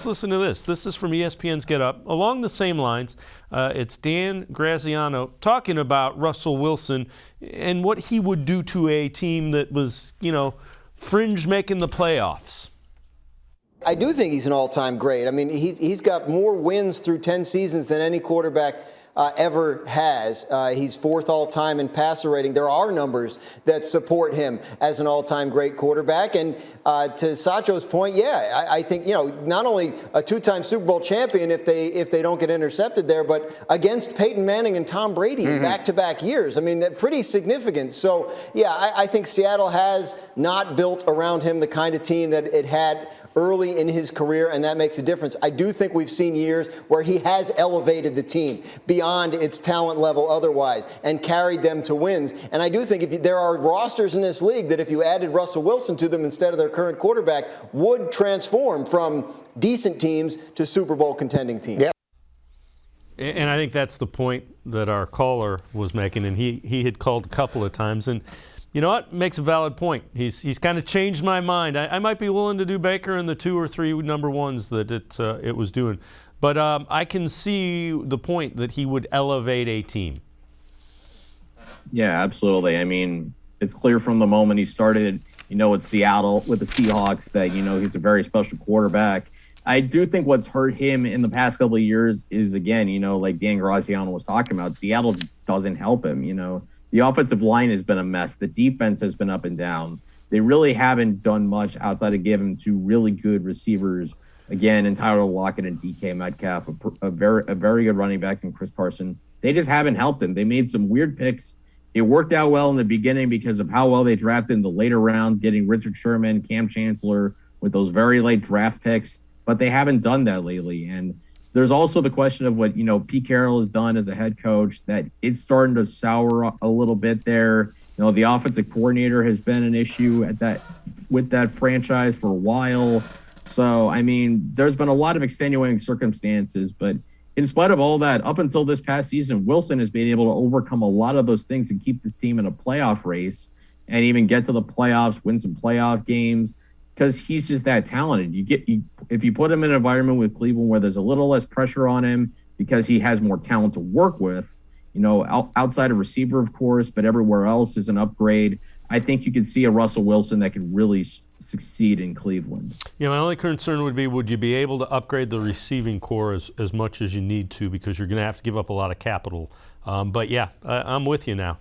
Let's listen to this. This is from ESPN's Get Up. Along the same lines, it's Dan Graziano talking about Russell Wilson and what he would do to a team that was, fringe making the playoffs. I do think he's an all-time great. I mean, he's got more wins through 10 seasons than any quarterback ever has. He's fourth all-time in passer rating. There are numbers that support him as an all-time great quarterback. And to Sacho's point, I think, not only a two-time Super Bowl champion if they don't get intercepted there, but against Peyton Manning and Tom Brady in back-to-back years. I mean, pretty significant. So, I think Seattle has not built around him the kind of team that it had early in his career, and that makes a difference. I do think we've seen years where he has elevated the team beyond its talent level otherwise and carried them to wins. And I do think there are rosters in this league that if you added Russell Wilson to them instead of their current quarterback would transform from decent teams to Super Bowl contending teams. Yeah. And I think that's the point that our caller was making, and he had called a couple of times. And you know what? Makes a valid point. He's kind of changed my mind. I might be willing to do Baker in the 2 or 3 number ones that it was doing. But I can see the point that he would elevate a team. Yeah, absolutely. I mean, it's clear from the moment he started, with Seattle, with the Seahawks, that, he's a very special quarterback. I do think what's hurt him in the past couple of years is, again, like Dan Graziano was talking about, Seattle just doesn't help him, The offensive line has been a mess. The defense has been up and down. They really haven't done much outside of giving 2 really good receivers, again, in Tyler Lockett and DK Metcalf, a very good running back in Chris Carson. They just haven't helped him. They made some weird picks. It worked out well in the beginning because of how well they drafted in the later rounds, getting Richard Sherman, Cam Chancellor with those very late draft picks. But they haven't done that lately. And there's also the question of what, Pete Carroll has done as a head coach, that it's starting to sour a little bit there. The offensive coordinator has been an issue with that franchise for a while. So, I mean, there's been a lot of extenuating circumstances, but in spite of all that, up until this past season, Wilson has been able to overcome a lot of those things and keep this team in a playoff race and even get to the playoffs, win some playoff games, because he's just that talented. If you put him in an environment with Cleveland where there's a little less pressure on him because he has more talent to work with, outside of receiver, of course, but everywhere else is an upgrade. I think you could see a Russell Wilson that can really succeed in Cleveland. Yeah, my only concern would be, would you be able to upgrade the receiving core as much as you need to, because you're going to have to give up a lot of capital. But yeah, I'm with you now.